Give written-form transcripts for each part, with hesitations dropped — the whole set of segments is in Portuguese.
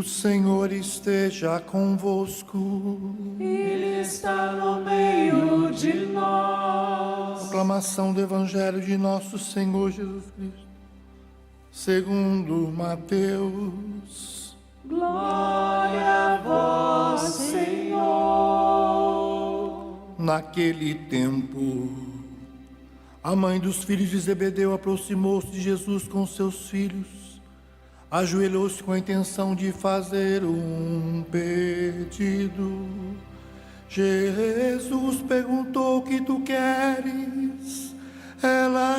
O Senhor esteja convosco. Ele está no meio de nós. Proclamação do Evangelho de nosso Senhor Jesus Cristo, segundo Mateus. Glória a vós, Senhor. Naquele tempo, a mãe dos filhos de Zebedeu aproximou-se de Jesus com seus filhos, ajoelhou-se com a intenção de fazer um pedido. Jesus perguntou: o que tu queres? Ela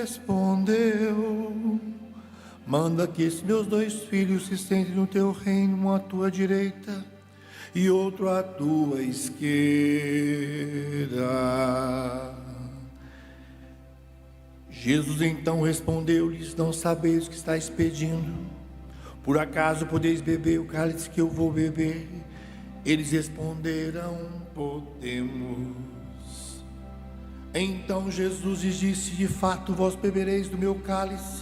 respondeu: manda que esses meus 2 filhos se sentem no teu reino, um à tua direita e outro à tua esquerda. Jesus então respondeu-lhes: não sabeis o que estáis pedindo? Por acaso podeis beber o cálice que eu vou beber? Eles responderam: podemos. Então Jesus lhes disse: de fato vós bebereis do meu cálice,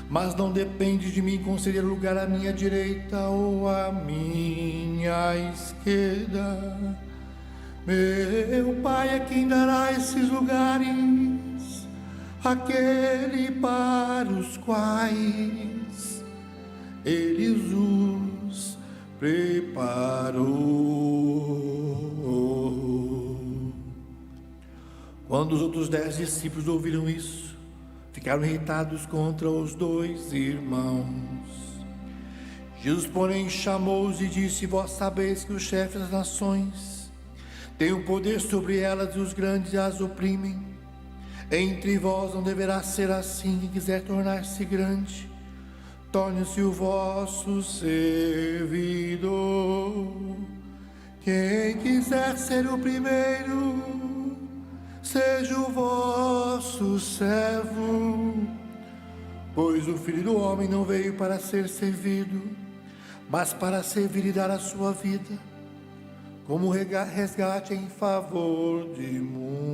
mas não depende de mim conceder lugar à minha direita ou à minha esquerda. Meu Pai é quem dará esses lugares àquele para os quais Ele os preparou. Quando os outros 10 discípulos ouviram isso, ficaram irritados contra os 2 irmãos. Jesus, porém, chamou-os e disse: vós sabeis que os chefes das nações têm o poder sobre elas e os grandes as oprimem. Entre vós não deverá ser assim. Quem quiser tornar-se grande, torne-se o vosso servidor. Quem quiser ser o primeiro, seja o vosso servo. Pois o Filho do Homem não veio para ser servido, mas para servir e dar a sua vida como resgate em favor de muitos.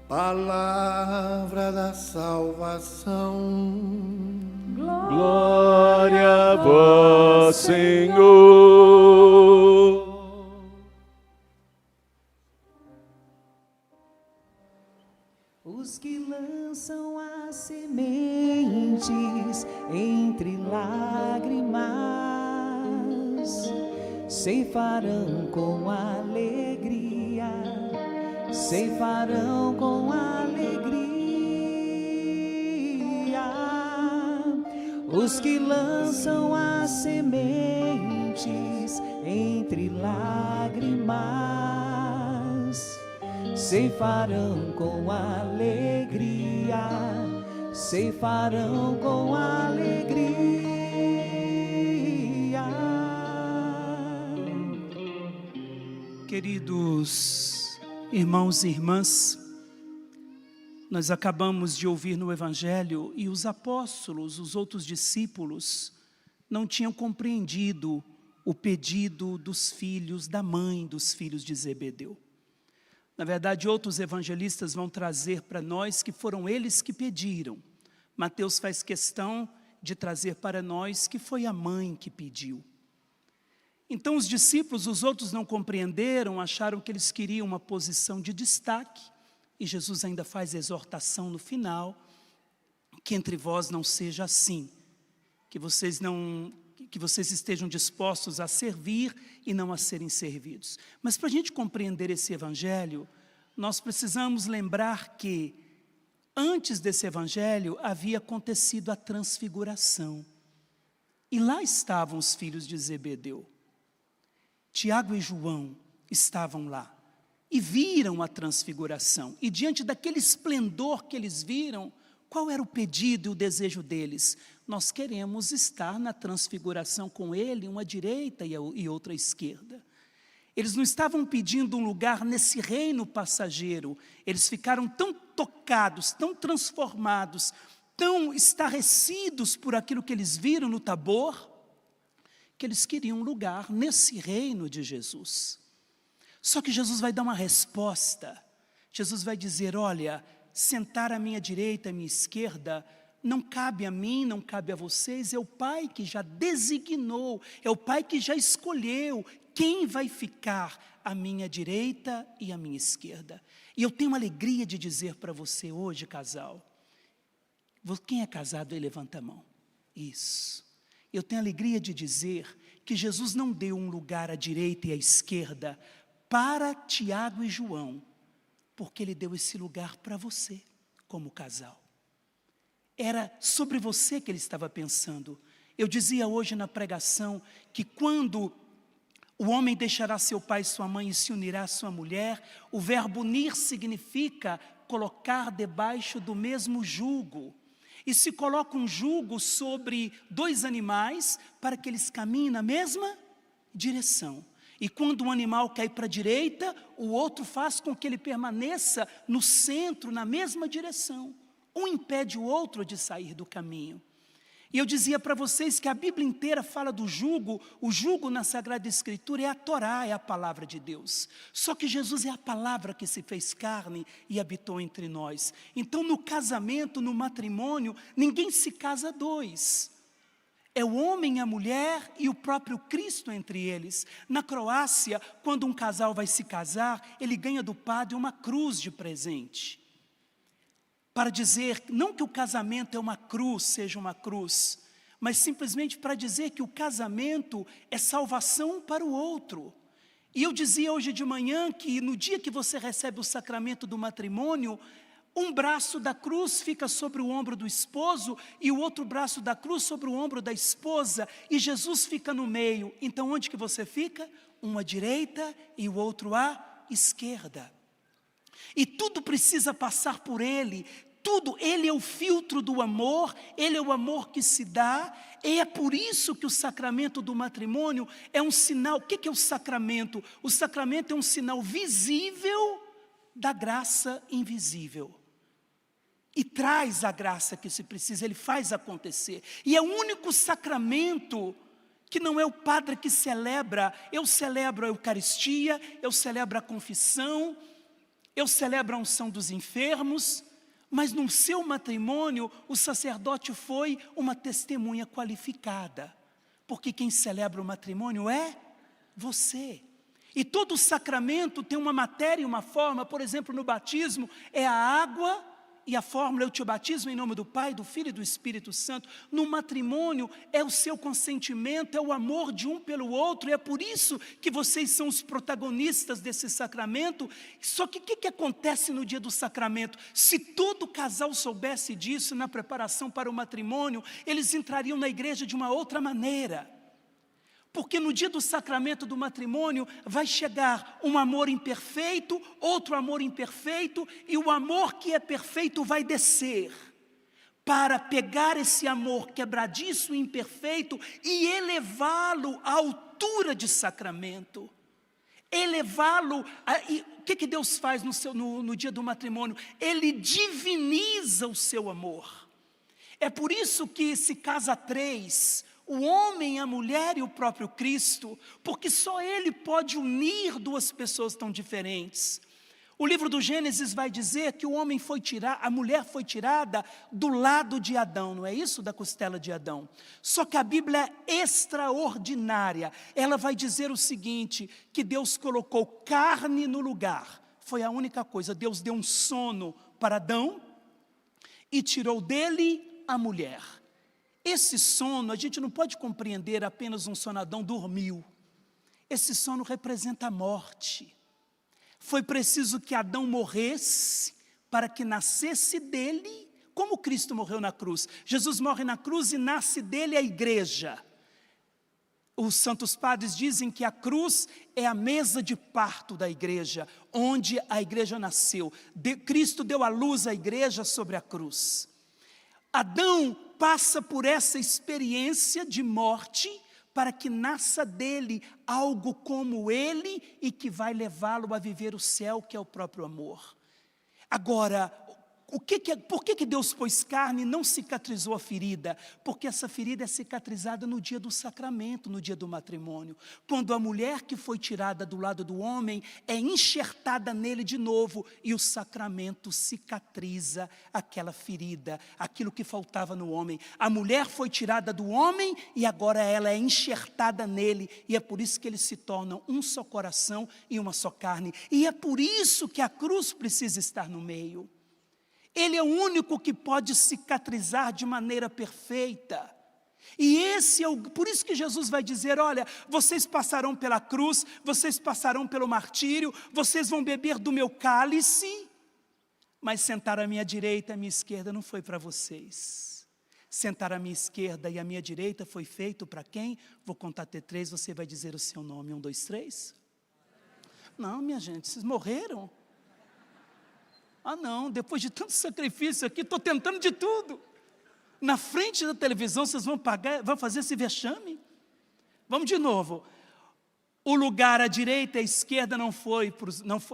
Palavra da salvação. Glória a vós, Senhor. Os que lançam as sementes entre lágrimas ceifarão com alegria, ceifarão com alegria. Os que lançam as sementes entre lágrimas ceifarão com alegria, ceifarão com alegria. Queridos irmãos e irmãs, nós acabamos de ouvir no Evangelho e os apóstolos, os outros discípulos, não tinham compreendido o pedido dos filhos, da mãe dos filhos de Zebedeu. Na verdade, outros evangelistas vão trazer para nós que foram eles que pediram. Mateus faz questão de trazer para nós que foi a mãe que pediu. Então os discípulos, os outros não compreenderam, acharam que eles queriam uma posição de destaque. E Jesus ainda faz a exortação no final, que entre vós não seja assim, que vocês estejam dispostos a servir e não a serem servidos. Mas para a gente compreender esse evangelho, nós precisamos lembrar que antes desse evangelho havia acontecido a transfiguração. E lá estavam os filhos de Zebedeu. Tiago e João estavam lá e viram a transfiguração. E diante daquele esplendor que eles viram, qual era o pedido e o desejo deles? Nós queremos estar na transfiguração com ele, uma à direita e outra à esquerda. Eles não estavam pedindo um lugar nesse reino passageiro. Eles ficaram tão tocados, tão transformados, tão estarrecidos por aquilo que eles viram no Tabor, que eles queriam um lugar nesse reino de Jesus. Só que Jesus vai dar uma resposta. Jesus vai dizer: olha, sentar à minha direita, à minha esquerda, não cabe a mim, não cabe a vocês, é o Pai que já designou, é o Pai que já escolheu quem vai ficar à minha direita e à minha esquerda. E eu tenho alegria de dizer para você hoje, casal, quem é casado aí levanta a mão. Isso. Eu tenho alegria de dizer que Jesus não deu um lugar à direita e à esquerda para Tiago e João, porque Ele deu esse lugar para você, como casal. Era sobre você que Ele estava pensando. Eu dizia hoje na pregação que quando o homem deixará seu pai e sua mãe e se unirá à sua mulher, o verbo unir significa colocar debaixo do mesmo jugo. E se coloca um jugo sobre dois animais para que eles caminhem na mesma direção. E quando um animal cai para a direita, o outro faz com que ele permaneça no centro, na mesma direção. Um impede o outro de sair do caminho. E eu dizia para vocês que a Bíblia inteira fala do jugo. O jugo na Sagrada Escritura é a Torá, é a palavra de Deus. Só que Jesus é a palavra que se fez carne e habitou entre nós. Então no casamento, no matrimônio, ninguém se casa a dois. É o homem, a mulher e o próprio Cristo entre eles. Na Croácia, quando um casal vai se casar, ele ganha do padre uma cruz de presente. Para dizer, não que o casamento é uma cruz, seja uma cruz, mas simplesmente para dizer que o casamento é salvação para o outro. E eu dizia hoje de manhã que no dia que você recebe o sacramento do matrimônio, um braço da cruz fica sobre o ombro do esposo e o outro braço da cruz sobre o ombro da esposa, e Jesus fica no meio. Então onde que você fica? Um à direita e o outro à esquerda. E tudo precisa passar por Ele. Tudo, Ele é o filtro do amor, Ele é o amor que se dá, e é por isso que o sacramento do matrimônio é um sinal. O que é o sacramento? O sacramento é um sinal visível da graça invisível. E traz a graça que se precisa, Ele faz acontecer. E é o único sacramento que não é o padre que celebra. Eu celebro a Eucaristia, eu celebro a confissão, eu celebro a unção dos enfermos, mas no seu matrimônio o sacerdote foi uma testemunha qualificada, porque quem celebra o matrimônio é você. E todo sacramento tem uma matéria e uma forma. Por exemplo, no batismo é a água e a fórmula: eu te batismo em nome do Pai, do Filho e do Espírito Santo. No matrimônio é o seu consentimento, é o amor de um pelo outro, e é por isso que vocês são os protagonistas desse sacramento. Só que o que acontece no dia do sacramento? Se todo casal soubesse disso na preparação para o matrimônio, eles entrariam na igreja de uma outra maneira. Porque no dia do sacramento do matrimônio vai chegar um amor imperfeito, outro amor imperfeito, e o amor que é perfeito vai descer para pegar esse amor quebradiço e imperfeito e elevá-lo à altura de sacramento. Elevá-lo. E o que Deus faz no dia do matrimônio? Ele diviniza o seu amor. É por isso que se casa três: o homem, a mulher e o próprio Cristo, porque só Ele pode unir duas pessoas tão diferentes. O livro do Gênesis vai dizer que a mulher foi tirada do lado de Adão, não é isso? Da costela de Adão. Só que a Bíblia é extraordinária. Ela vai dizer o seguinte, que Deus colocou carne no lugar. Foi a única coisa. Deus deu um sono para Adão e tirou dele a mulher. Esse sono, a gente não pode compreender apenas um sono. Adão dormiu. Esse sono representa a morte. Foi preciso que Adão morresse para que nascesse dele, como Cristo morreu na cruz. Jesus morre na cruz e nasce dele a igreja. Os santos padres dizem que a cruz é a mesa de parto da igreja, onde a igreja nasceu. Cristo deu à luz a igreja sobre a cruz. Adão passa por essa experiência de morte para que nasça dele algo como ele e que vai levá-lo a viver o céu, que é o próprio amor. Agora, Por que Deus pôs carne e não cicatrizou a ferida? Porque essa ferida é cicatrizada no dia do sacramento, no dia do matrimônio. Quando a mulher que foi tirada do lado do homem é enxertada nele de novo e o sacramento cicatriza aquela ferida, aquilo que faltava no homem. A mulher foi tirada do homem e agora ela é enxertada nele, e é por isso que eles se tornam um só coração e uma só carne. E é por isso que a cruz precisa estar no meio. Ele é o único que pode cicatrizar de maneira perfeita. E por isso que Jesus vai dizer, olha, vocês passarão pela cruz, vocês passarão pelo martírio, vocês vão beber do meu cálice, mas sentar à minha direita e à minha esquerda não foi para vocês. Sentar à minha esquerda e à minha direita foi feito para quem? Vou contar até 3, você vai dizer o seu nome, 1, 2, 3. Não, minha gente, vocês morreram? Ah não, depois de tanto sacrifício aqui, estou tentando de tudo. Na frente da televisão vocês vão fazer esse vexame? Vamos de novo. O lugar à direita e à esquerda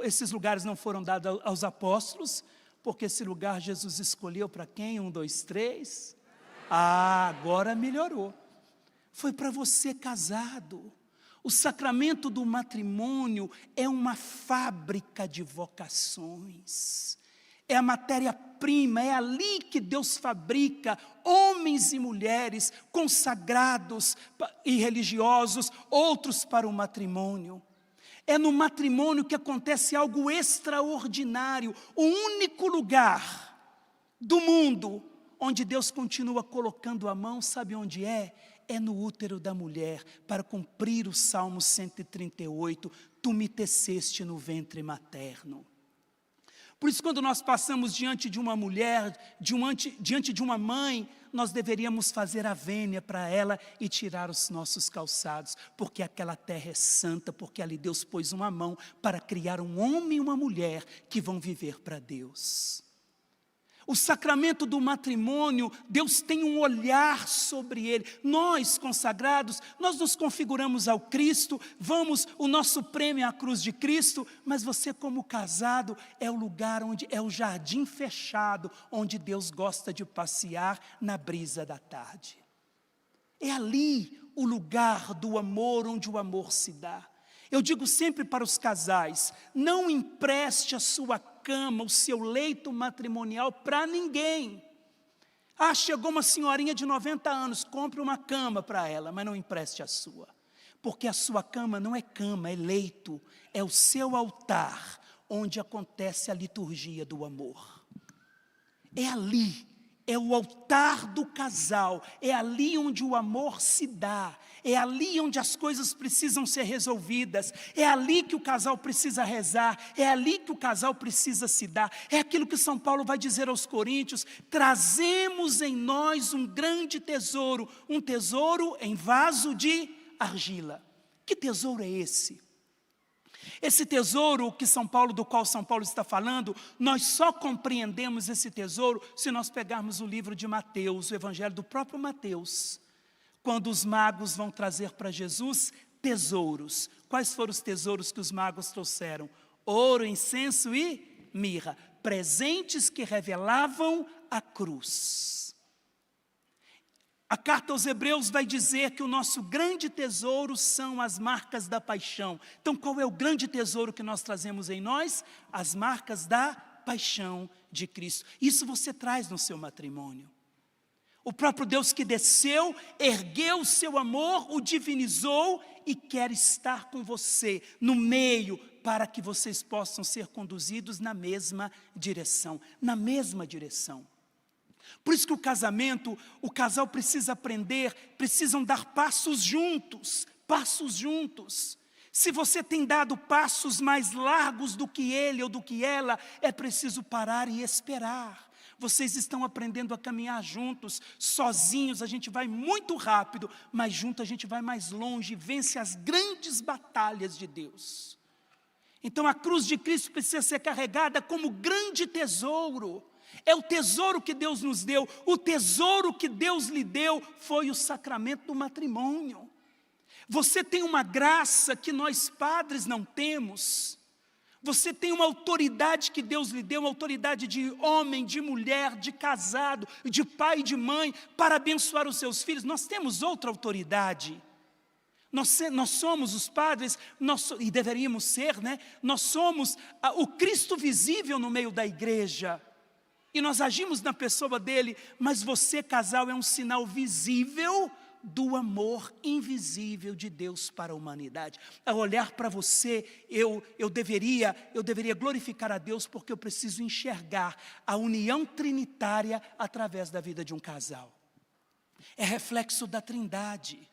esses lugares não foram dados aos apóstolos, porque esse lugar Jesus escolheu para quem? 1, 2, 3. Ah, agora melhorou. Foi para você casado. O sacramento do matrimônio é uma fábrica de vocações. É a matéria-prima, é ali que Deus fabrica homens e mulheres consagrados e religiosos, outros para o matrimônio. É no matrimônio que acontece algo extraordinário, o único lugar do mundo onde Deus continua colocando a mão, sabe onde é? É no útero da mulher, para cumprir o Salmo 138, tu me teceste no ventre materno. Por isso, quando nós passamos diante de uma mulher, diante de uma mãe, nós deveríamos fazer a vênia para ela e tirar os nossos calçados, porque aquela terra é santa, porque ali Deus pôs uma mão para criar um homem e uma mulher que vão viver para Deus. O sacramento do matrimônio, Deus tem um olhar sobre ele. Nós, consagrados, nós nos configuramos ao Cristo, o nosso prêmio é a cruz de Cristo, mas você como casado é o lugar onde, é o jardim fechado, onde Deus gosta de passear na brisa da tarde. É ali o lugar do amor, onde o amor se dá. Eu digo sempre para os casais, não empreste a sua cama, o seu leito matrimonial para ninguém. Ah, chegou uma senhorinha de 90 anos, compre uma cama para ela, mas não empreste a sua. Porque a sua cama não é cama, é leito, é o seu altar, onde acontece a liturgia do amor. É ali, é o altar do casal, é ali onde o amor se dá, é ali onde as coisas precisam ser resolvidas, é ali que o casal precisa rezar, é ali que o casal precisa se dar. É aquilo que São Paulo vai dizer aos Coríntios, trazemos em nós um grande tesouro, um tesouro em vaso de argila. Que tesouro é esse? Esse tesouro do qual São Paulo está falando, nós só compreendemos esse tesouro se nós pegarmos o livro de Mateus, o evangelho do próprio Mateus. Quando os magos vão trazer para Jesus tesouros. Quais foram os tesouros que os magos trouxeram? Ouro, incenso e mirra. Presentes que revelavam a cruz. A carta aos Hebreus vai dizer que o nosso grande tesouro são as marcas da paixão. Então, qual é o grande tesouro que nós trazemos em nós? As marcas da paixão de Cristo. Isso você traz no seu matrimônio. O próprio Deus que desceu, ergueu o seu amor, o divinizou e quer estar com você no meio para que vocês possam ser conduzidos na mesma direção. Na mesma direção. Por isso que o casal precisa aprender, precisam dar passos juntos, passos juntos. Se você tem dado passos mais largos do que ele ou do que ela, é preciso parar e esperar. Vocês estão aprendendo a caminhar juntos, sozinhos a gente vai muito rápido, mas junto a gente vai mais longe, vence as grandes batalhas de Deus. Então a cruz de Cristo precisa ser carregada como grande tesouro. É o tesouro que Deus nos deu, o tesouro que Deus lhe deu foi o sacramento do matrimônio. Você tem uma graça que nós padres não temos. Você tem uma autoridade que Deus lhe deu, uma autoridade de homem, de mulher, de casado, de pai e de mãe, para abençoar os seus filhos. Nós temos outra autoridade. Nós somos os padres, e deveríamos ser, né? Nós somos o Cristo visível no meio da igreja. E nós agimos na pessoa dele, mas você, casal, é um sinal visível do amor invisível de Deus para a humanidade. Ao olhar para você, eu deveria glorificar a Deus, porque eu preciso enxergar a união trinitária através da vida de um casal. É reflexo da Trindade.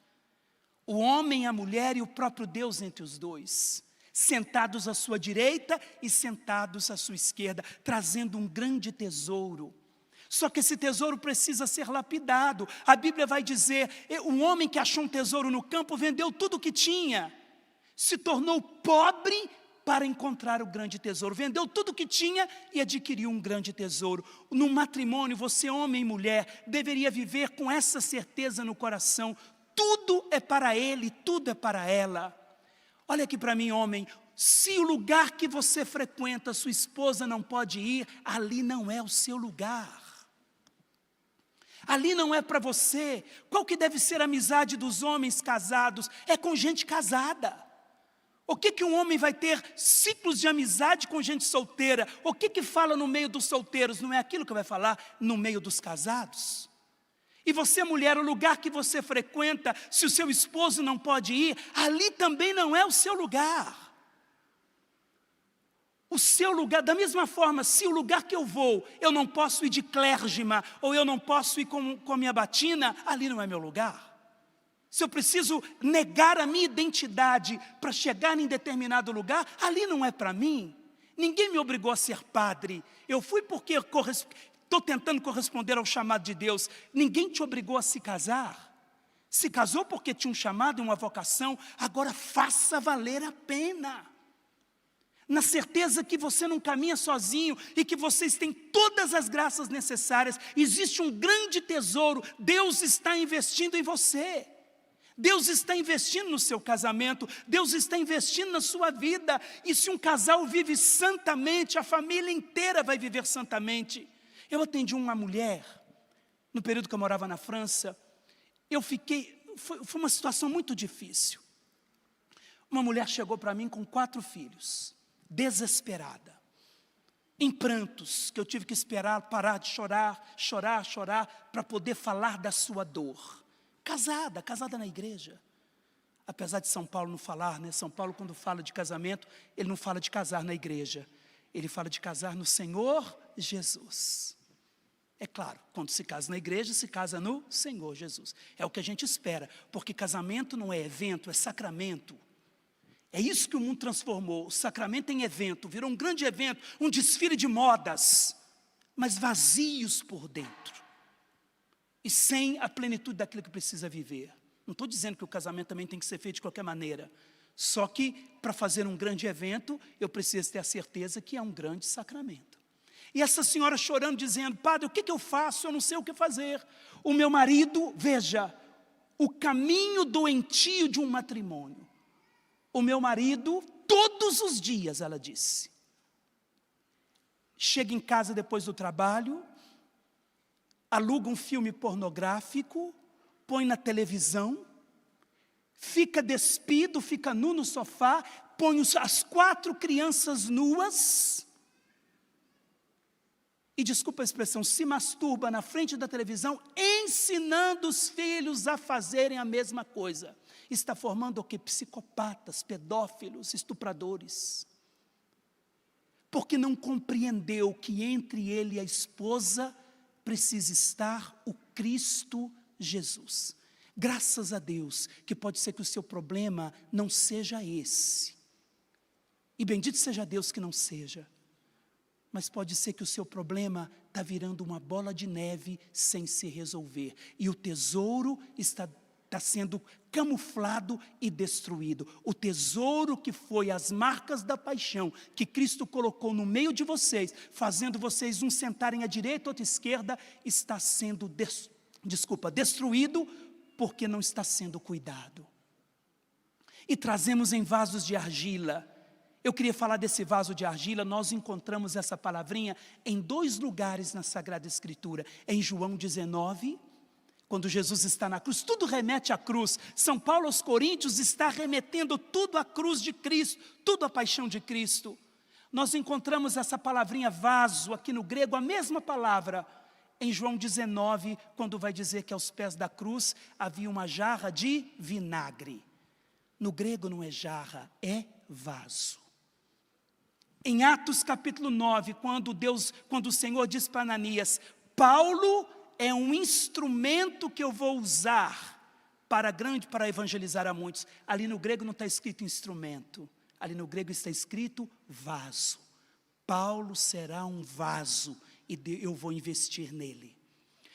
O homem, a mulher e o próprio Deus entre os dois, sentados à sua direita e sentados à sua esquerda, trazendo um grande tesouro. Só que esse tesouro precisa ser lapidado. A Bíblia vai dizer, um homem que achou um tesouro no campo, vendeu tudo o que tinha, se tornou pobre para encontrar o grande tesouro. Vendeu tudo o que tinha e adquiriu um grande tesouro. No matrimônio, você, homem e mulher, deveria viver com essa certeza no coração. Tudo é para ele, tudo é para ela. Olha aqui para mim, homem. Se o lugar que você frequenta, sua esposa não pode ir, ali não é o seu lugar. Ali não é para você. Qual que deve ser a amizade dos homens casados? É com gente casada. O que um homem vai ter ciclos de amizade com gente solteira? O que fala no meio dos solteiros? Não é aquilo que vai falar no meio dos casados? E você, mulher, o lugar que você frequenta, se o seu esposo não pode ir, ali também não é o seu lugar. O seu lugar, da mesma forma, se o lugar que eu vou, eu não posso ir de clérgima, ou eu não posso ir com a minha batina, ali não é meu lugar. Se eu preciso negar a minha identidade para chegar em determinado lugar, ali não é para mim. Ninguém me obrigou a ser padre. Eu fui porque estou tentando corresponder ao chamado de Deus. Ninguém te obrigou a se casar. Se casou porque tinha um chamado e uma vocação, agora faça valer a pena. Na certeza que você não caminha sozinho e que vocês têm todas as graças necessárias. Existe um grande tesouro, Deus está investindo em você. Deus está investindo no seu casamento, Deus está investindo na sua vida. E se um casal vive santamente, a família inteira vai viver santamente. Eu atendi uma mulher, no período que eu morava na França, foi uma situação muito difícil. Uma mulher chegou para mim com 4 filhos, desesperada, em prantos, que eu tive que esperar, parar de chorar, para poder falar da sua dor. Casada na igreja. Apesar de São Paulo não falar, né? São Paulo, quando fala de casamento, ele não fala de casar na igreja, ele fala de casar no Senhor Jesus. É claro, quando se casa na igreja, se casa no Senhor Jesus. É o que a gente espera, porque casamento não é evento, é sacramento. É isso que o mundo transformou, o sacramento em evento, virou um grande evento, um desfile de modas, mas vazios por dentro. E sem a plenitude daquilo que precisa viver. Não estou dizendo que o casamento também tem que ser feito de qualquer maneira. Só que, para fazer um grande evento, eu preciso ter a certeza que é um grande sacramento. E essa senhora chorando, dizendo, padre, o que eu faço? Eu não sei o que fazer. O meu marido, veja, o caminho doentio de um matrimônio. O meu marido, todos os dias, ela disse, chega em casa depois do trabalho, aluga um filme pornográfico, põe na televisão, fica despido, fica nu no sofá, põe as 4 crianças nuas, e desculpa a expressão, se masturba na frente da televisão, ensinando os filhos a fazerem a mesma coisa. Está formando o quê? Psicopatas, pedófilos, estupradores. Porque não compreendeu que entre ele e a esposa precisa estar o Cristo Jesus. Graças a Deus, que pode ser que o seu problema não seja esse. E bendito seja Deus que não seja. Mas pode ser que o seu problema está virando uma bola de neve sem se resolver. E o tesouro está sendo camuflado e destruído. O tesouro que foi as marcas da paixão, que Cristo colocou no meio de vocês, fazendo vocês uns sentarem à direita, outro à esquerda, está sendo destruído, porque não está sendo cuidado. E trazemos em vasos de argila, Eu queria falar desse vaso de argila. Nós encontramos essa palavrinha em 2 lugares na Sagrada Escritura. Em João 19, quando Jesus está na cruz, tudo remete à cruz. São Paulo aos Coríntios está remetendo tudo à cruz de Cristo, tudo à paixão de Cristo. Nós encontramos essa palavrinha vaso, aqui no grego, a mesma palavra, em João 19, quando vai dizer que aos pés da cruz havia uma jarra de vinagre. No grego não é jarra, é vaso. Em Atos capítulo 9, quando o Senhor diz para Ananias, Paulo é um instrumento que eu vou usar para evangelizar a muitos. Ali no grego não está escrito instrumento, ali no grego está escrito vaso. Paulo será um vaso e eu vou investir nele.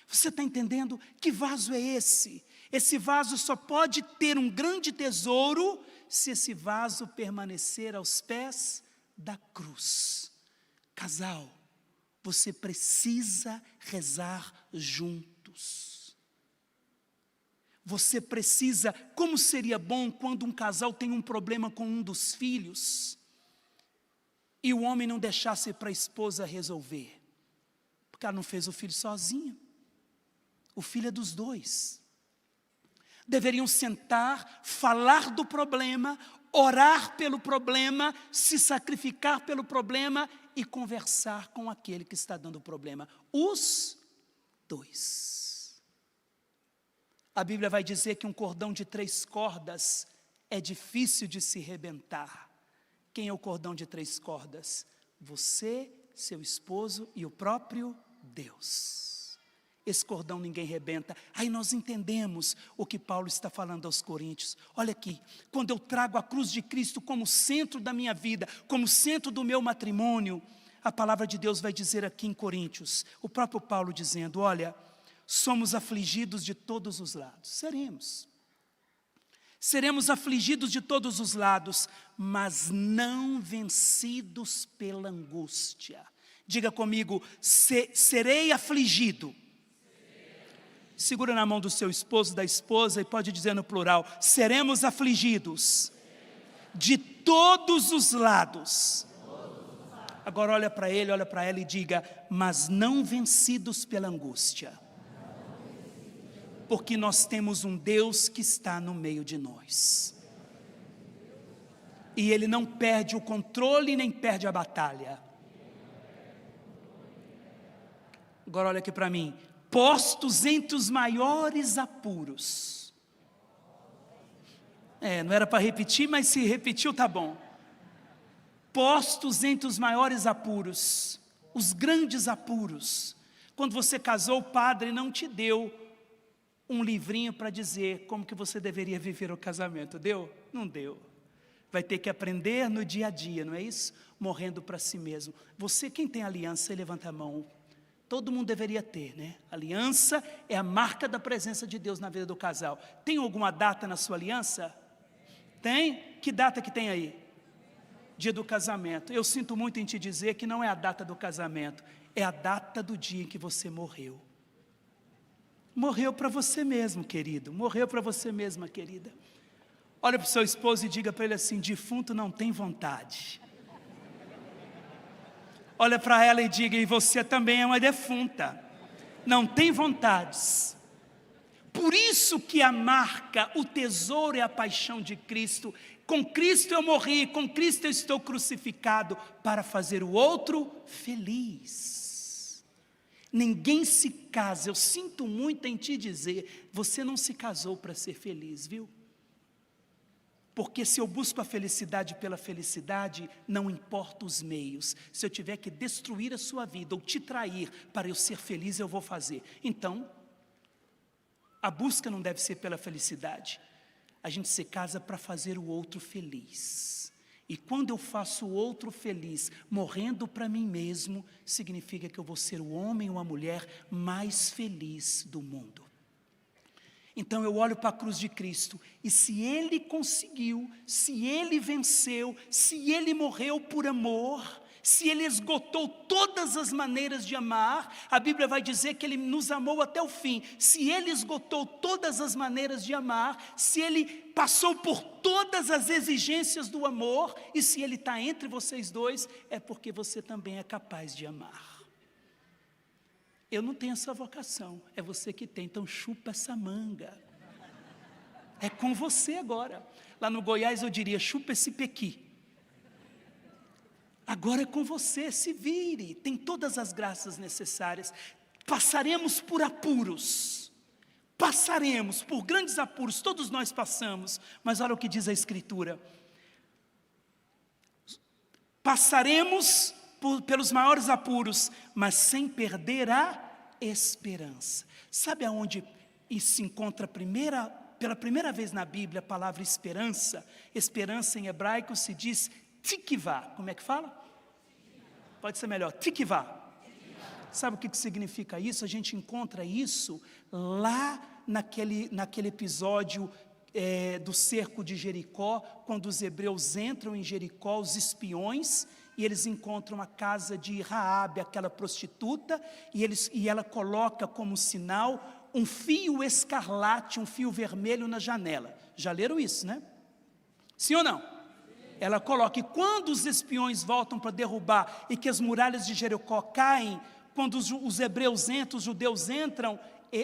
Você está entendendo? Que vaso é esse? Esse vaso só pode ter um grande tesouro se esse vaso permanecer aos pés da cruz. Casal, você precisa rezar juntos. Você precisa, como seria bom quando um casal tem um problema com um dos filhos e o homem não deixasse para a esposa resolver, porque ela não fez o filho sozinha. O filho é dos dois. Deveriam sentar, falar do problema, orar pelo problema, se sacrificar pelo problema e conversar com aquele que está dando o problema. Os dois. A Bíblia vai dizer que um cordão de 3 cordas é difícil de se rebentar. Quem é o cordão de 3 cordas? Você, seu esposo e o próprio Deus. Esse cordão ninguém rebenta. Aí nós entendemos o que Paulo está falando aos Coríntios. Olha aqui, quando eu trago a cruz de Cristo como centro da minha vida, como centro do meu matrimônio, a palavra de Deus vai dizer aqui em Coríntios, o próprio Paulo dizendo, olha, somos afligidos de todos os lados. Seremos afligidos de todos os lados, mas não vencidos pela angústia. Diga comigo, serei afligido. Segura na mão do seu esposo, da esposa, e pode dizer no plural, seremos afligidos de todos os lados. Agora olha para ele, olha para ela e diga, mas não vencidos pela angústia. Porque nós temos um Deus que está no meio de nós. E Ele não perde o controle nem perde a batalha. Agora olha aqui para mim. Postos entre os maiores apuros. Não era para repetir, mas se repetiu tá bom. Postos entre os maiores apuros, os grandes apuros. Quando você casou, o padre não te deu um livrinho para dizer como que você deveria viver o casamento. Deu? Não deu. Vai ter que aprender no dia a dia, não é isso? Morrendo para si mesmo. Você, quem tem aliança, levanta a mão. Todo mundo deveria ter, né? Aliança é a marca da presença de Deus na vida do casal. Tem alguma data na sua aliança? Tem? Que data que tem aí? Dia do casamento. Eu sinto muito em te dizer que não é a data do casamento, é a data do dia em que você morreu. Morreu para você mesmo, querido. Morreu para você mesma, querida. Olha para o seu esposo e diga para ele assim, defunto não tem vontade. Olha para ela e diga, e você também é uma defunta, não tem vontades. Por isso que a marca, o tesouro é a paixão de Cristo. Com Cristo eu morri, com Cristo eu estou crucificado para fazer o outro feliz. Ninguém se casa, eu sinto muito em te dizer, você não se casou para ser feliz, viu? Porque se eu busco a felicidade pela felicidade, não importa os meios. Se eu tiver que destruir a sua vida ou te trair para eu ser feliz, eu vou fazer. Então, a busca não deve ser pela felicidade. A gente se casa para fazer o outro feliz. E quando eu faço o outro feliz, morrendo para mim mesmo, significa que eu vou ser o homem ou a mulher mais feliz do mundo. Então eu olho para a cruz de Cristo, e se Ele conseguiu, se Ele venceu, se Ele morreu por amor, se Ele esgotou todas as maneiras de amar, a Bíblia vai dizer que Ele nos amou até o fim. Se Ele esgotou todas as maneiras de amar, se Ele passou por todas as exigências do amor, e se Ele está entre vocês dois, é porque você também é capaz de amar. Eu não tenho essa vocação, é você que tem, então chupa essa manga. É com você agora. Lá no Goiás eu diria, chupa esse pequi. Agora é com você, se vire, tem todas as graças necessárias. Passaremos por apuros, passaremos por grandes apuros, todos nós passamos, mas olha o que diz a Escritura. Passaremos pelos maiores apuros, mas sem perder a esperança. Sabe aonde se encontra pela primeira vez na Bíblia a palavra esperança? Esperança em hebraico se diz tikvá. Como é que fala? Pode ser melhor, tikvá. Sabe o que significa isso? A gente encontra isso lá naquele episódio do cerco de Jericó, quando os hebreus entram em Jericó, os espiões, e eles encontram a casa de Raabe, aquela prostituta, e ela coloca como sinal um fio escarlate, um fio vermelho na janela. Já leram isso, né? Sim ou não? Ela coloca, e quando os espiões voltam para derrubar, e que as muralhas de Jericó caem, quando os hebreus entram, os judeus entram,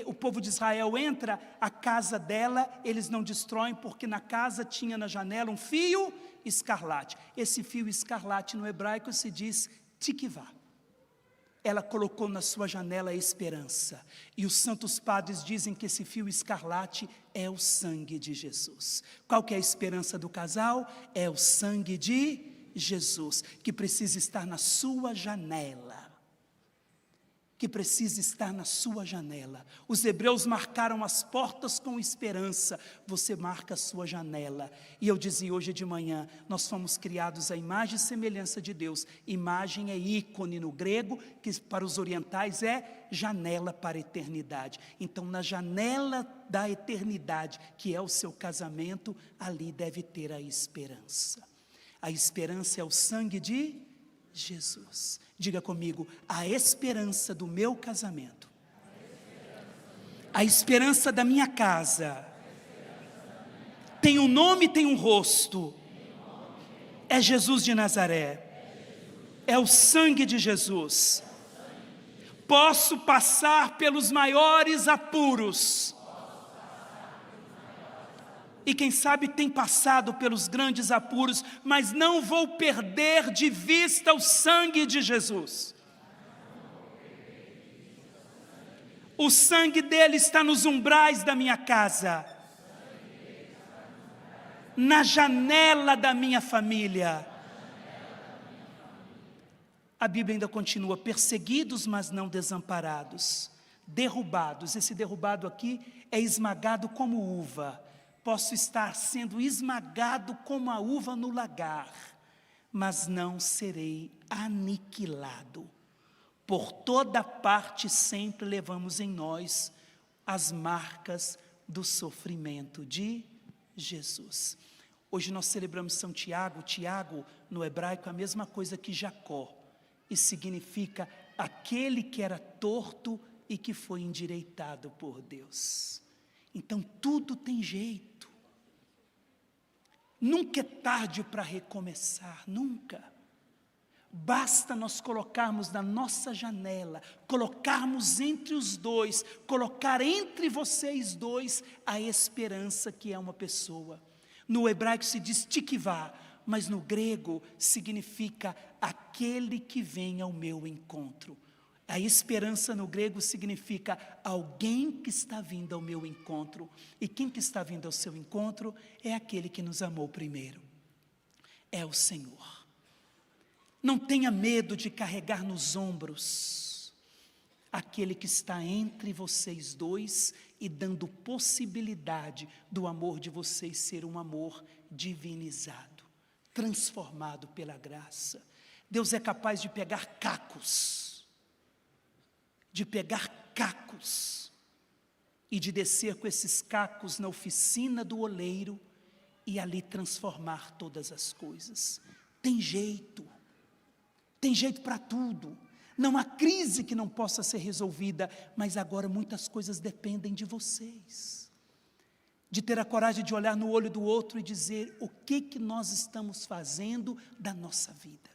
o povo de Israel entra, a casa dela, eles não destroem, porque na casa tinha na janela um fio escarlate. Esse fio escarlate no hebraico se diz tikvá. Ela colocou na sua janela a esperança. E os santos padres dizem que esse fio escarlate é o sangue de Jesus. Qual que é a esperança do casal? É o sangue de Jesus, que precisa estar na sua janela. Que precisa estar na sua janela. Os hebreus marcaram as portas com esperança, você marca a sua janela. E eu dizia hoje de manhã, nós fomos criados à imagem e semelhança de Deus. Imagem é ícone no grego, que para os orientais é janela para a eternidade. Então na janela da eternidade, que é o seu casamento, ali deve ter a esperança. A esperança é o sangue de Jesus. Diga comigo, a esperança do meu casamento, a esperança da minha casa, tem um nome, tem um rosto, é Jesus de Nazaré, é o sangue de Jesus. Posso passar pelos maiores apuros, e quem sabe tem passado pelos grandes apuros, mas não vou perder de vista o sangue de Jesus. O sangue dele está nos umbrais da minha casa, na janela da minha família. A Bíblia ainda continua, perseguidos, mas não desamparados, derrubados. Esse derrubado aqui é esmagado como uva. Posso estar sendo esmagado como a uva no lagar, mas não serei aniquilado. Por toda parte sempre levamos em nós as marcas do sofrimento de Jesus. Hoje nós celebramos São Tiago. Tiago, no hebraico, é a mesma coisa que Jacó, e significa aquele que era torto e que foi endireitado por Deus. Então tudo tem jeito. Nunca é tarde para recomeçar, nunca. Basta nós colocarmos na nossa janela, colocarmos entre os dois, colocar entre vocês dois a esperança que é uma pessoa. No hebraico se diz tikvá, mas no grego significa aquele que vem ao meu encontro. A esperança no grego significa alguém que está vindo ao meu encontro. E quem que está vindo ao seu encontro é aquele que nos amou primeiro. É o Senhor. Não tenha medo de carregar nos ombros aquele que está entre vocês dois e dando possibilidade do amor de vocês ser um amor divinizado, transformado pela graça. Deus é capaz de pegar cacos, e de descer com esses cacos na oficina do oleiro e ali transformar todas as coisas. Tem jeito, Tem jeito para tudo. Não há crise que não possa ser resolvida, mas agora muitas coisas dependem de vocês. De ter a coragem de olhar no olho do outro e dizer o que nós estamos fazendo da nossa vida.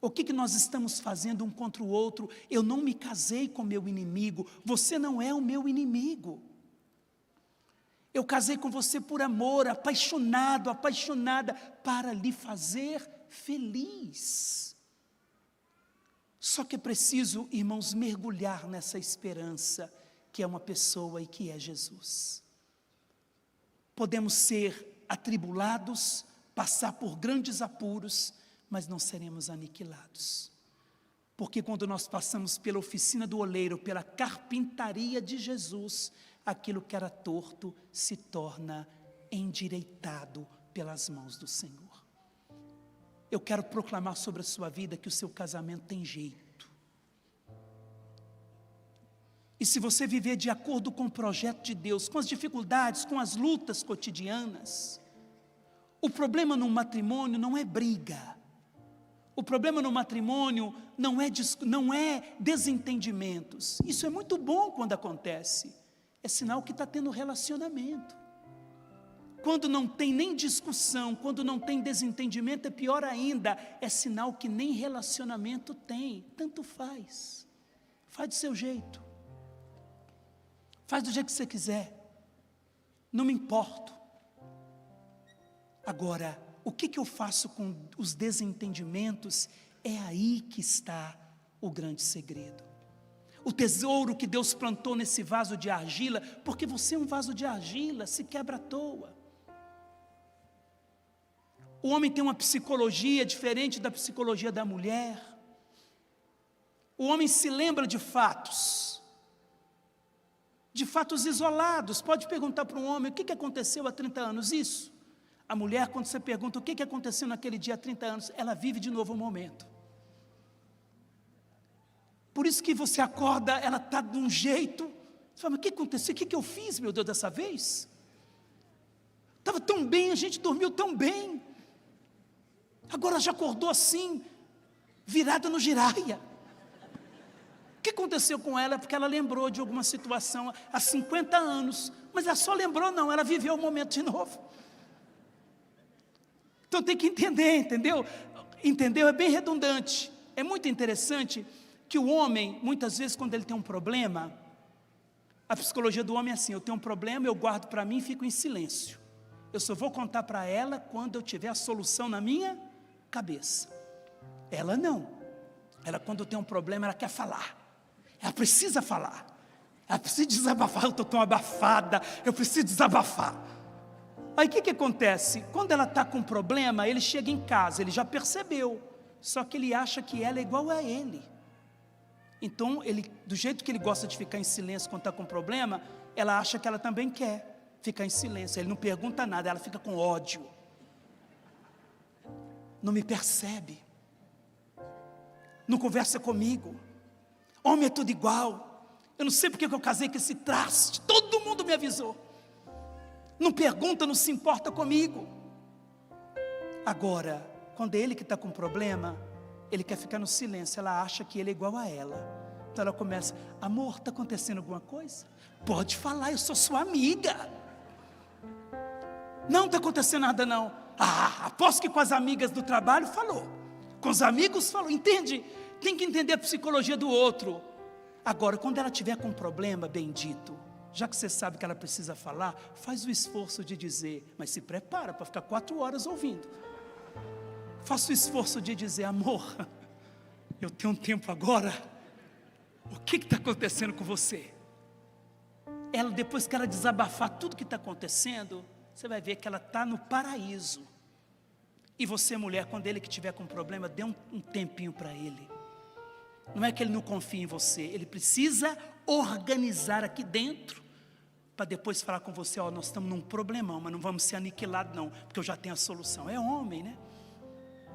O que nós estamos fazendo um contra o outro. Eu não me casei com meu inimigo, você não é o meu inimigo. Eu casei com você por amor, apaixonado, apaixonada, para lhe fazer feliz. Só que é preciso, irmãos, mergulhar nessa esperança, que é uma pessoa e que é Jesus. Podemos ser atribulados, passar por grandes apuros, mas não seremos aniquilados. Porque quando nós passamos pela oficina do oleiro, pela carpintaria de Jesus, aquilo que era torto se torna endireitado pelas mãos do Senhor. Eu quero proclamar sobre a sua vida que o seu casamento tem jeito. E se você viver de acordo com o projeto de Deus, com as dificuldades, com as lutas cotidianas, o problema no matrimônio não é briga. O problema no matrimônio não é desentendimentos. Isso é muito bom quando acontece. É sinal que está tendo relacionamento. Quando não tem nem discussão, quando não tem desentendimento, é pior ainda. É sinal que nem relacionamento tem. Tanto faz. Faz do seu jeito. Faz do jeito que você quiser. Não me importo. Agora, o que eu faço com os desentendimentos? É aí que está o grande segredo. O tesouro que Deus plantou nesse vaso de argila, porque você é um vaso de argila, se quebra à toa. O homem tem uma psicologia diferente da psicologia da mulher. O homem se lembra de fatos isolados. Pode perguntar para um homem, o que aconteceu há 30 anos? Isso. A mulher, quando você pergunta o que aconteceu naquele dia há 30 anos, ela vive de novo o momento. Por isso que você acorda, ela está de um jeito, você fala, mas o que aconteceu? O que eu fiz, meu Deus, dessa vez? Estava tão bem, a gente dormiu tão bem. Agora já acordou assim, virada no giraia. O que aconteceu com ela? Porque ela lembrou de alguma situação há 50 anos, mas ela só lembrou não, ela viveu o momento de novo. Então tem que entender, entendeu? Entendeu? É bem redundante. É muito interessante que o homem, muitas vezes quando ele tem um problema, a psicologia do homem é assim, eu tenho um problema, eu guardo para mim e fico em silêncio. Eu só vou contar para ela quando eu tiver a solução na minha cabeça. Ela não. Ela, quando tem um problema, ela quer falar. Ela precisa falar. Ela precisa desabafar. Eu estou tão abafada, eu preciso desabafar. Aí o que acontece? Quando ela está com um problema, ele chega em casa, ele já percebeu. Só que ele acha que ela é igual a ele. Então, ele, do jeito que ele gosta de ficar em silêncio quando está com problema, ela acha que ela também quer ficar em silêncio. Ele não pergunta nada, ela fica com ódio. Não me percebe. Não conversa comigo. Homem é tudo igual. Eu não sei porque eu casei com esse traste. Todo mundo me avisou. Não pergunta, não se importa comigo. Agora, quando é ele que está com problema, ele quer ficar no silêncio, ela acha que ele é igual a ela. Então ela começa, amor, está acontecendo alguma coisa? Pode falar, eu sou sua amiga. Não está acontecendo nada não. Aposto que com as amigas do trabalho falou. Com os amigos falou, entende? Tem que entender a psicologia do outro. Agora, quando ela tiver com um problema, bendito, já que você sabe que ela precisa falar, faz o esforço de dizer, mas se prepara para ficar 4 horas ouvindo. Faça o esforço de dizer, amor, eu tenho um tempo agora, o que está acontecendo com você? Ela, depois que ela desabafar tudo que está acontecendo, você vai ver que ela está no paraíso. E você, mulher, quando ele que tiver com problema, dê um tempinho para ele. Não é que ele não confia em você, ele precisa organizar aqui dentro, para depois falar com você, ó, nós estamos num problemão, mas não vamos ser aniquilados não, porque eu já tenho a solução. É homem, né?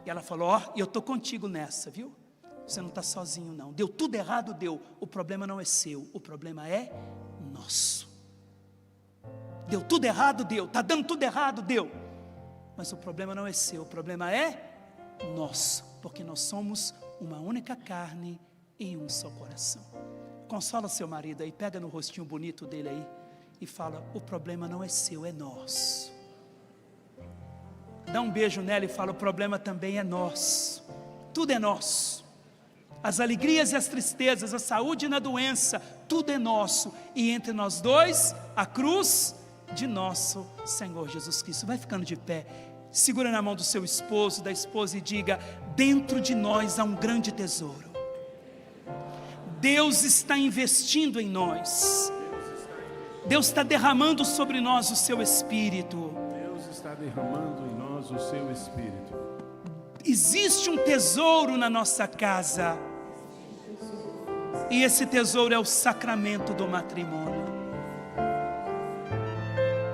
E ela falou, ó, eu estou contigo nessa, viu? Você não está sozinho não, deu tudo errado, deu, o problema não é seu, o problema é nosso. Deu tudo errado, deu, está dando tudo errado, deu, mas o problema não é seu, o problema é nosso, porque nós somos uma única carne e um só coração. Consola seu marido aí, pega no rostinho bonito dele aí e fala: o problema não é seu, é nosso. Dá um beijo nela e fala: o problema também é nosso. Tudo é nosso. As alegrias e as tristezas, a saúde e na doença, tudo é nosso. E entre nós dois, a cruz de nosso Senhor Jesus Cristo. Vai ficando de pé, segura na mão do seu esposo, da esposa e diga: dentro de nós há um grande tesouro. Deus está investindo em nós. Deus está derramando sobre nós o seu Espírito. Deus está derramando em nós o seu Espírito. Existe um tesouro na nossa casa. E esse tesouro é o sacramento do matrimônio.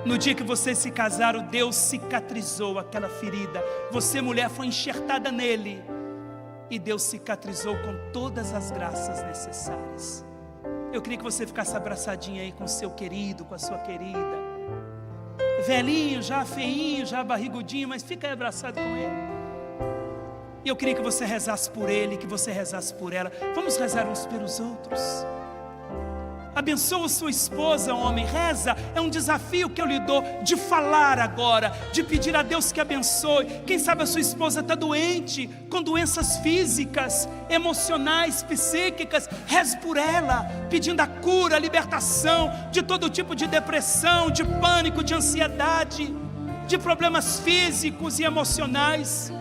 No dia que vocês se casaram, Deus cicatrizou aquela ferida. Você, mulher, foi enxertada nele. E Deus cicatrizou com todas as graças necessárias. Eu queria que você ficasse abraçadinha aí com o seu querido, com a sua querida. Velhinho, já feinho, já barrigudinho, mas fica aí abraçado com ele. E eu queria que você rezasse por ele, que você rezasse por ela. Vamos rezar uns pelos outros. Abençoa sua esposa, homem, reza. É um desafio que eu lhe dou, de falar agora, de pedir a Deus que abençoe. Quem sabe a sua esposa está doente, com doenças físicas, emocionais, psíquicas. Reze por ela, pedindo a cura, a libertação de todo tipo de depressão, de pânico, de ansiedade, de problemas físicos e emocionais.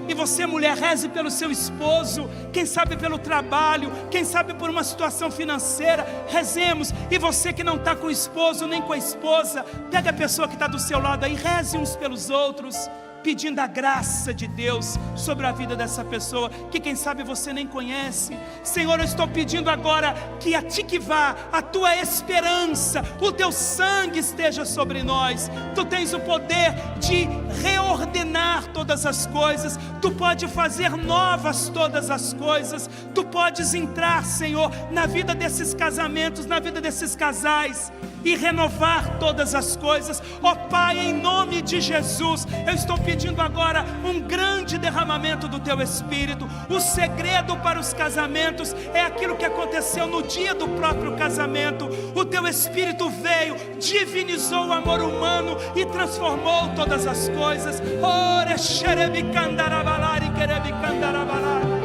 E você, mulher, reze pelo seu esposo, quem sabe pelo trabalho, quem sabe por uma situação financeira. Rezemos. E você que não está com o esposo nem com a esposa, pega a pessoa que está do seu lado aí, reze uns pelos outros, pedindo a graça de Deus sobre a vida dessa pessoa, que quem sabe você nem conhece. Senhor, eu estou pedindo agora que a Tikvá, a tua esperança, o teu sangue esteja sobre nós. Tu tens o poder de reordenar todas as coisas, tu pode fazer novas todas as coisas, tu podes entrar, Senhor, na vida desses casamentos, na vida desses casais, e renovar todas as coisas. Ó Pai, em nome de Jesus, eu estou pedindo agora um grande derramamento do teu Espírito. O segredo para os casamentos é aquilo que aconteceu no dia do próprio casamento. O teu Espírito veio, divinizou o amor humano e transformou todas as coisas. Ore xerebicandarabala, querebicandarabala.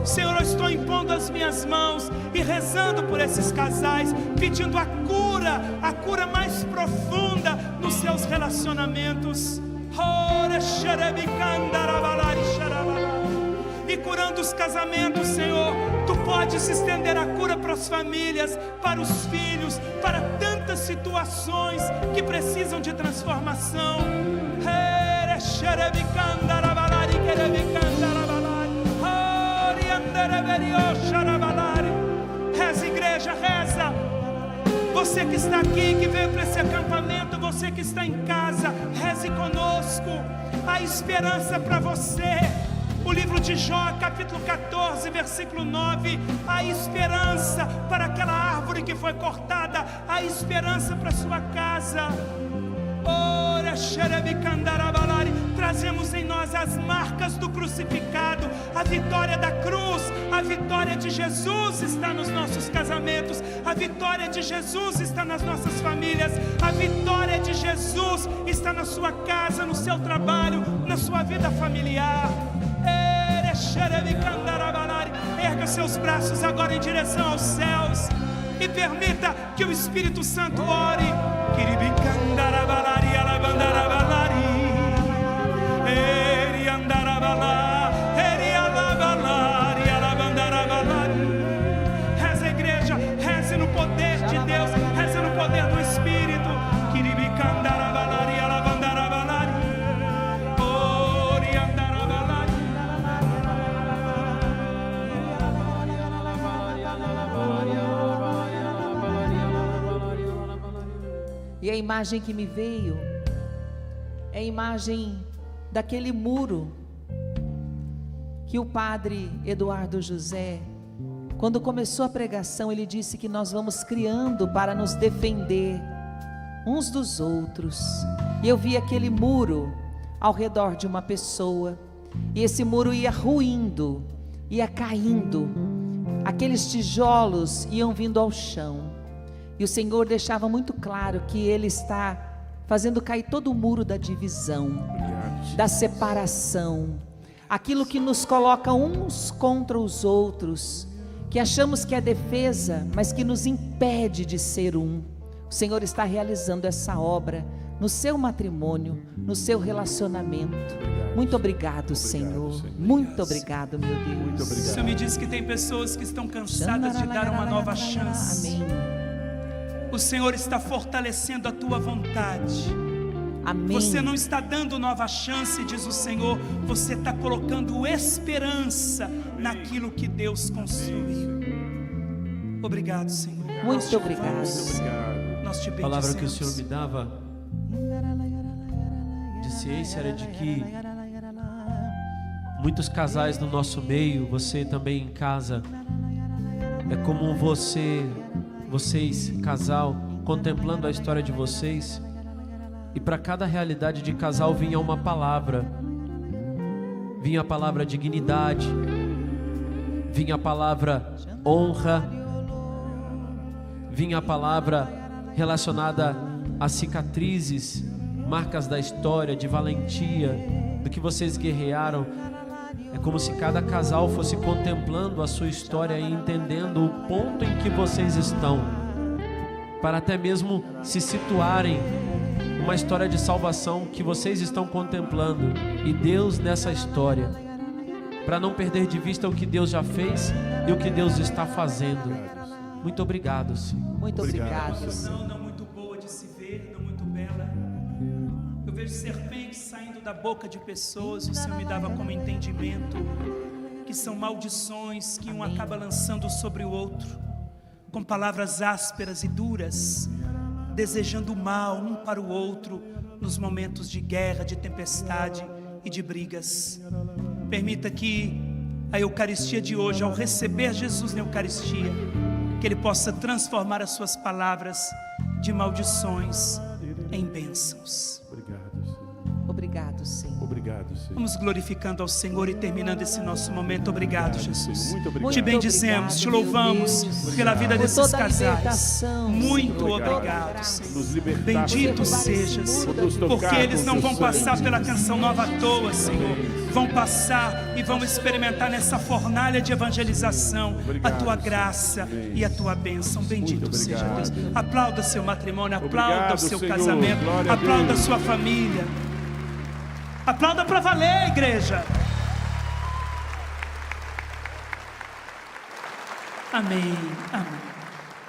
Senhor, eu estou impondo as minhas mãos e rezando por esses casais, pedindo a cura mais profunda nos seus relacionamentos. E curando os casamentos, Senhor, tu podes estender a cura para as famílias, para os filhos, para tantas situações que precisam de transformação. Reza, igreja, reza. Você que está aqui, que veio para esse acampamento, você que está em casa, reze conosco. Há esperança para você. O livro de Jó, capítulo 14, versículo 9. Há esperança para aquela árvore que foi cortada. Há esperança para a sua casa. Trazemos em nós as marcas do crucificado, a vitória da cruz. A vitória de Jesus está nos nossos casamentos, a vitória de Jesus está nas nossas famílias, a vitória de Jesus está na sua casa, no seu trabalho, na sua vida familiar. Erga seus braços agora em direção aos céus e permita que o Espírito Santo ore. Reza, igreja, reze no poder de Deus, reze no poder do Espírito. E a imagem que me veio é a imagem daquele muro que o padre Eduardo José, quando começou a pregação, ele disse que nós vamos criando para nos defender uns dos outros. E eu vi aquele muro ao redor de uma pessoa, e esse muro ia ruindo, ia caindo, aqueles tijolos iam vindo ao chão, e o Senhor deixava muito claro que Ele está fazendo cair todo o muro da divisão, da separação, aquilo que nos coloca uns contra os outros, que achamos que é defesa, mas que nos impede de ser um. O Senhor está realizando essa obra no seu matrimônio, no seu relacionamento. Muito obrigado, Senhor. Muito obrigado, meu Deus. Muito O obrigado. Senhor me diz que tem pessoas que estão cansadas de dar uma nova chance. Amém. O Senhor está fortalecendo a tua vontade. Amém. Você não está dando nova chance, diz o Senhor. Você está colocando esperança naquilo que Deus construiu. Obrigado, Senhor. Muito obrigado. Obrigado. Nós te A palavra que o Senhor bendizemos. me dava de ciência era de que muitos casais no nosso meio, você também em casa, é como vocês, casal, contemplando a história de vocês, e para cada realidade de casal vinha uma palavra, vinha a palavra dignidade, vinha a palavra honra, vinha a palavra relacionada a cicatrizes, marcas da história, de valentia, do que vocês guerrearam. É como se cada casal fosse contemplando a sua história e entendendo o ponto em que vocês estão, para até mesmo se situarem uma história de salvação que vocês estão contemplando, e Deus nessa história, para não perder de vista o que Deus já fez e o que Deus está fazendo. Muito obrigado, Senhor. Muito obrigado. Não muito boa de se ver, não muito bela. Eu vejo serpentes saindo da boca de pessoas. O Senhor me dava como entendimento que são maldições que um acaba lançando sobre o outro, com palavras ásperas e duras, desejando o mal um para o outro nos momentos de guerra, de tempestade e de brigas. Permita que a Eucaristia de hoje, ao receber Jesus na Eucaristia, que Ele possa transformar as suas palavras de maldições em bênçãos. Obrigado, Senhor. Obrigado, Senhor. Obrigado, Senhor. Vamos glorificando ao Senhor e terminando esse nosso momento. Obrigado, Jesus. Muito obrigado. Te bendizemos, te louvamos pela vida Por desses toda a casais. libertação, Muito Senhor. obrigado, Senhor. Nos libertar, Bendito Senhor. sejas, Por nos tocar porque eles com não teu vão sangue, passar pela Jesus. canção nova à toa, Senhor. Vão passar e vão experimentar nessa fornalha de evangelização a Obrigado, tua Senhor. graça e a tua bênção. Bendito Muito seja obrigado. Deus. Aplauda seu matrimônio, aplauda Obrigado, o seu Senhor. casamento, Glória a aplauda a Deus. sua família. Aplauda para valer, igreja. Amém, amém.